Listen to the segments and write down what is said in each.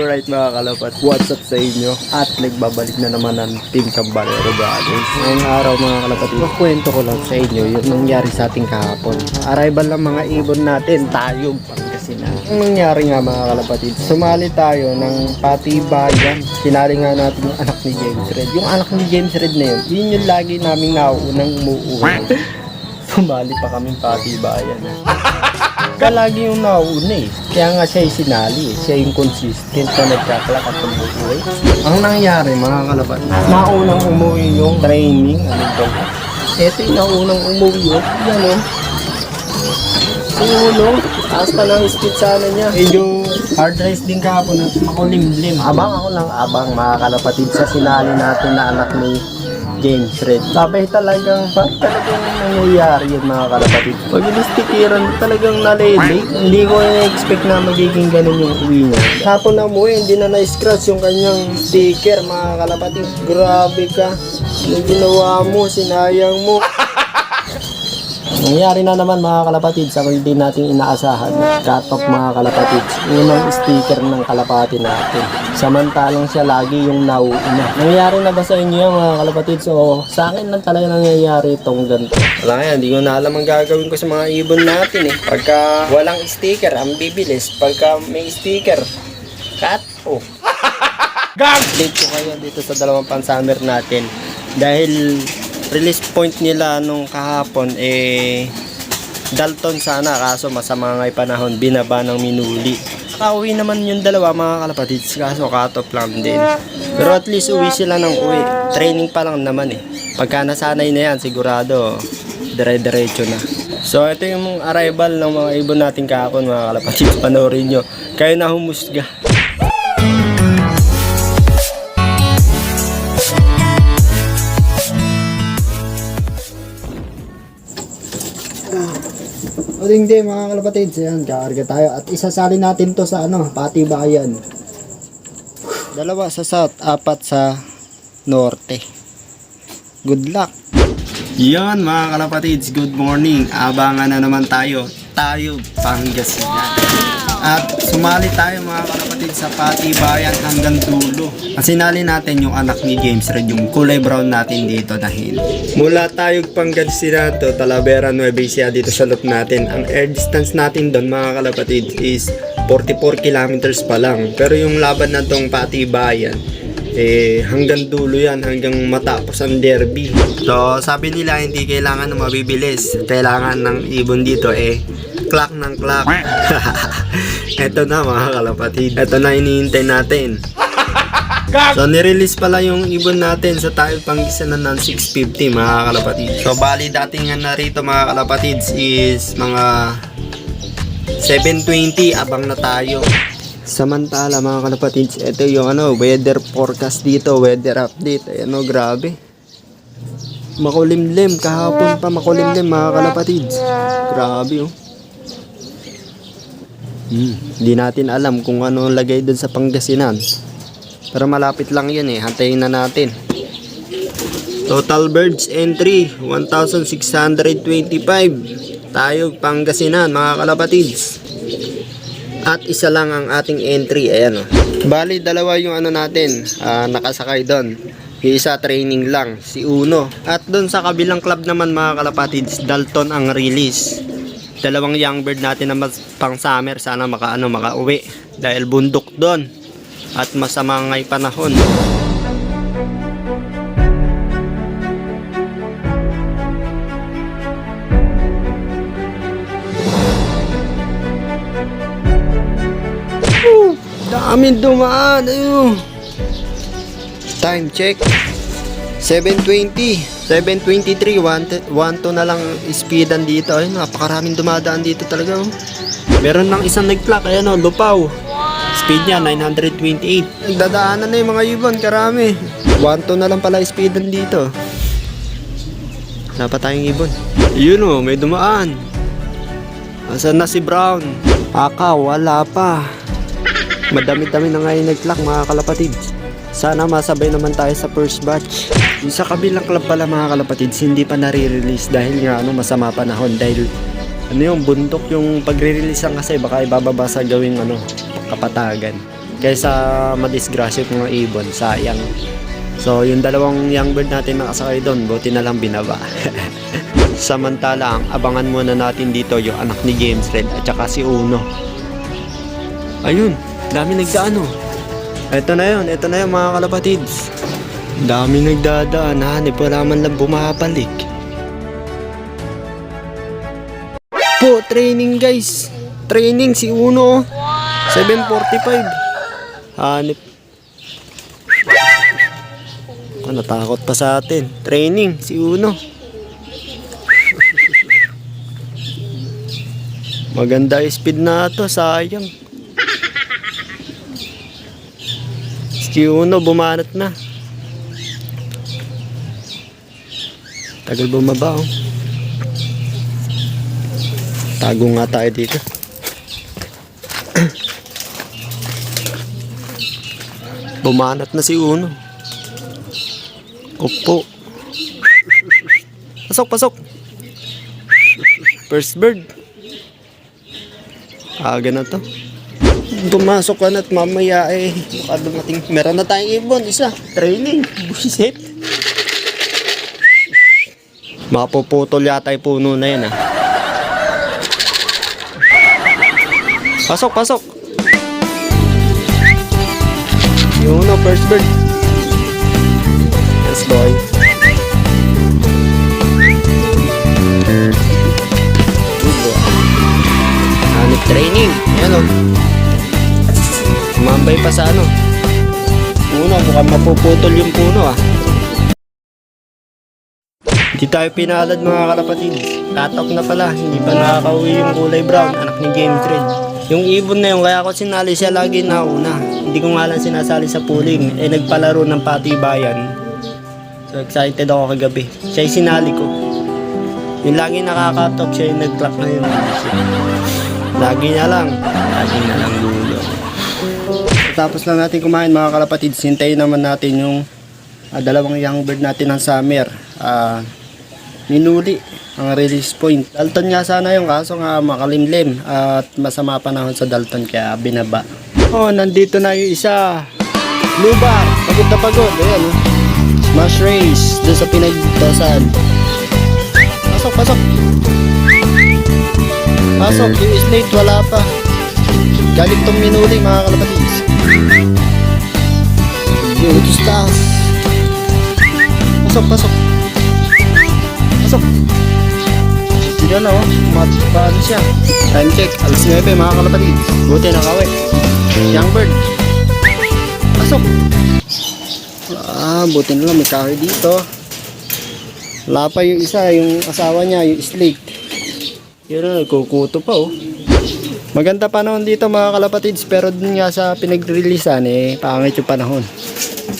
Alright mga kalapat, what's up sa inyo? At nagbabalik na naman ang Team Cambalero Brothers. Ngayong araw mga kalapat, kwento ko lang sa inyo yung nangyari sa ating kahapon. Arrival ng mga ibon natin, Tayog, Pangasinan. Ang nangyari nga mga kalapatid, sumali tayo ng patibayan. Sinali nga natin yung anak ni James Red. Yung anak ni James Red na yun yung lagi naming nauunang umuuwi. Sumali pa kaming patibayan. Lagi yung nauna eh. Kaya nga siya yung sinali eh. Siya yung consistent na nagkaklak at umuwi. Ang nangyari mga kalapat, naunang umuwi yung training. Ano ba? Ito yung naunang umuwi yun. Yan o. Ulo. Taas pa ng speed sana niya. Medyo hard race din kahapon at makulimlim. Abang ako lang abang mga kalapatid sa sinali natin na anak ni James Red. Sabay talagang nangyayari yun mga kalapatid. Pag inistikiran talagang nalilate. Hindi ko na-expect na magiging ganun yung uwi niya. Hapon na mo hindi na na-scratch yung kanyang sticker mga kalapatid. Grabe ka. Yung ginawa mo, sinayang mo. Nangyari na naman mga kalapatid sa hindi nating inaasahan. Cut off mga kalapatid. Unang sticker ng kalapati natin. Samantalang siya lagi yung nauuna. Nangyari na ba sa inyo yan mga kalapatid? So sa akin lang talaga nangyayari itong ganito. Wala yan, hindi ko na alam ang gagawin ko sa mga ibon natin eh. Pagka walang sticker, ang bibilis. Pagka may sticker, cut off. Update ko kayo dito sa dalawang pansummer natin. Dahil release point nila nung kahapon Dalton sana, kaso masama nga yung panahon, binaba ng minuli. Nakauwi naman yung dalawa mga kalapatids, kaso cut-off lang din. Pero at least uwi sila ng uwi. Training pa lang naman eh. Pagka nasanay na yan, sigurado dire-diretso na. So ito yung arrival ng mga ibon natin kahapon mga kalapatids. Panoorin nyo, kayo na humusga. O hindi mga kalapatids, ayan, kakarga tayo at isasali natin to sa patibayan. 2 sa south, 4 sa norte. Good luck. Yan mga kalapatids, good morning. Abangan na naman tayo Pangasinan. At sumali tayo mga kalapatid sa patibayan hanggang dulo. At sinali natin yung anak ni James Red, yung kulay brown natin dito na hin. Mula tayo Pangasinan to Talavera, Nueva Ecija dito sa loop natin. Ang air distance natin doon mga kalapatid is 44 kilometers pa lang. Pero yung laban na tong patibayan, hanggang dulo yan, hanggang matapos ang derby. So sabi nila hindi kailangan ng mabibilis. Kailangan ng ibon dito clock ng clock. Eto na mga kalapatid. Eto na iniintay natin. So nirelease pala yung ibon natin sa tayo Pangasinan ng 6:50 mga kalapatid. So bali datingan na rito mga kalapatids is mga 7:20, abang na tayo. Samantala mga kalapatids, ito yung weather forecast dito, weather update. Ayan grabe. Makulimlim, kahapon pa makulimlim mga kalapatids. Grabe Hindi natin alam kung ano lagay doon sa Pangasinan. Pero malapit lang yun hantayin na natin. Total birds entry 1,625. Tayo Pangasinan mga kalapatids. At isa lang ang ating entry. Ayan Bali dalawa yung natin nakasakay doon. Yung isa training lang, si Uno. At doon sa kabilang club naman mga kalapatids, Dalton ang release. Dalawang young bird natin na pang summer, sana makauwi dahil bundok doon at masama nga'y panahon. Daming dumaan. Time check 7:20, 7:23, 1-2 na lang speedan dito. Ayun, napakaraming dumadaan dito talaga Meron ng isang nag-clock, lupaw. Speed niya 928. Nagdadaanan na yung mga ibon, karami. 1-2 na lang pala speedan dito. Wala pa tayong ibon. Yun may dumaan. Asan na si Brown? Wala pa. Madami-dami na nga yung nag-clock mga kalapatid. Sana masabay naman tayo sa first batch. Yung sa kabilang club pala mga kalapatids, hindi pa nare-release dahil nga masama panahon. Dahil yung bundok yung pagre-release kasi baka ibababa sa gawing kapatagan. kaysa madisgrasya yung mga ibon, sayang. So yung dalawang young bird natin nakasakay doon, buti na lang binaba. Samantala, ang abangan muna natin dito yung anak ni James Red at saka si Uno. Ayun, dami nagdaan oh. Ito na yun mga kalapatids. Dami nagdadaan, hanip, wala man lang bumabalik. Po, training guys. Training si Uno. 7:45. Hanip. Natakot pa sa atin. Training si Uno. Maganda yung speed na to, sayang. Si Uno bumanat na. Tagal bumaba oh. Tago nga tayo dito. Bumanat na si Uno. Opo. Pasok. First bird. Aga na to. Pumasok ka na't mamaya baka dumating. Meron na tayong ibon, isa. Training. Buisit. Mapuputol yata yung puno na yan Pasok. Yung first bird. Yes, boy. Good boy. Hanip training. Ayan o. Umambay pa sa Uno, mukhang mapuputol yung puno Hindi tayo pinalad mga kalapatid. Tatok na pala. Hindi pa nakakauwi yung kulay brown. Anak ni James Red. Yung ibon na yun, kaya ako sinali siya lagi nauna. Hindi ko nga lang sinasali sa pooling. Nagpalaro ng patibayan. So excited ako kagabi. Siya yung sinali ko. Yung lagi nakakatop, siya yung nag-clock na yun. Lagi na lang dulo. Tapos lang natin kumain mga kalapatid. Sintayin naman natin yung dalawang young bird natin ng summer. Minuli ang release point. Dalton nga sana yung kaso nga makalimlim at masama panahon sa Dalton kaya binaba. Nandito na yung isa. Blue bar. Pagod na pagod. Ayan Smash race doon sa pinagtosan. Pasok. Yung slate wala pa. Galit tong minuli mga kalapatids. Yung ito taas. Pasok. Yan paano siya. Time check, alas 9 mga kalapatids. Buti nakawi. Young bird. Pasok. Buti na lang may kahoy dito. Wala pa yung isa, yung asawa niya, yung slate. Yun nagkukuto pa Maganda panahon dito mga kalapatids, pero dun nga sa pinag-releasean pangit yung panahon.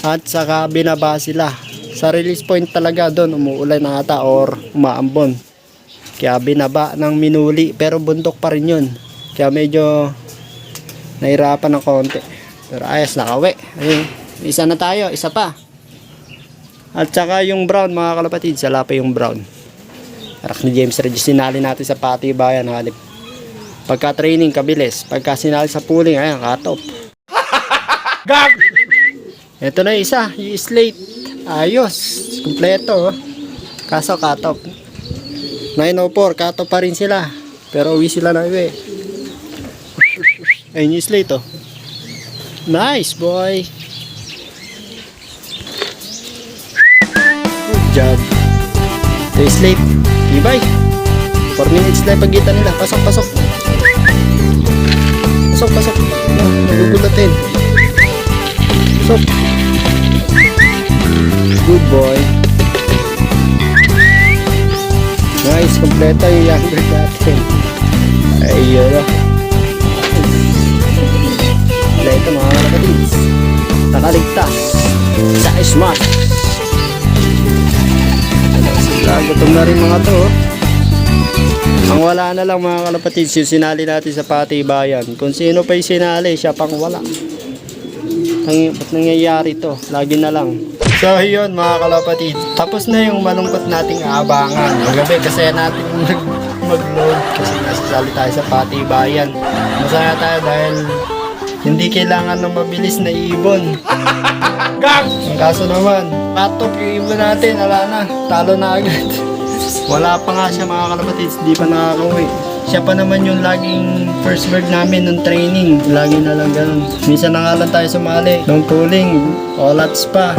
At saka binaba sila. Sa release point talaga doon umuulan na ata or umaambon. Kaya binaba ng minuli, pero bundok pa rin yun. Kaya medyo nahirapan ng konti. Pero ayos, nakawi. Ayun, isa na tayo, isa pa. At saka yung brown mga kalapatid, sala pa yung brown. Anak ni James Red, sinali natin sa patibayan. Halip. Pagka training, kabilis. Pagka sinali sa pooling, ayan, katop. Gag! Ito na isa, yung slate. Ayos, kumpleto. Kaso katop. 904, katop pa rin sila. Pero uwi sila na uwi. Ayun yung slate Nice boy. Good job. Ito yung slate. Ibay. 4 minutes na pagitan nila. Pasok. Nagugulatin. Pasok. Good boy. Nice, kompleto yung young bird natin. Ayun kompleto mga kalapatids. Nakaligtas sa smash. Gutom na rin mga to Ang wala na lang mga kalapatids, yung sinali natin sa patibayan. Kung sino pa yung sinali, siya pang wala. Ba't nangyayari to? Lagi na lang. So yun mga kalapatid, tapos na yung malungkot nating aabangan. Magabi kasi natin mag-load kasi nasasali tayo sa patibayan. Masaya tayo dahil Hindi kailangan ng mabilis na ibon. Ang kaso naman, patop yung ibon natin, ala na, talo na agad. Wala pa nga siya mga kalapatids, di pa nakakauwi. Siya pa naman yung laging first bird namin nung training. Lagi na lang ganun. Minsan na nga lang tayo sumali. Nung pooling, olats pa.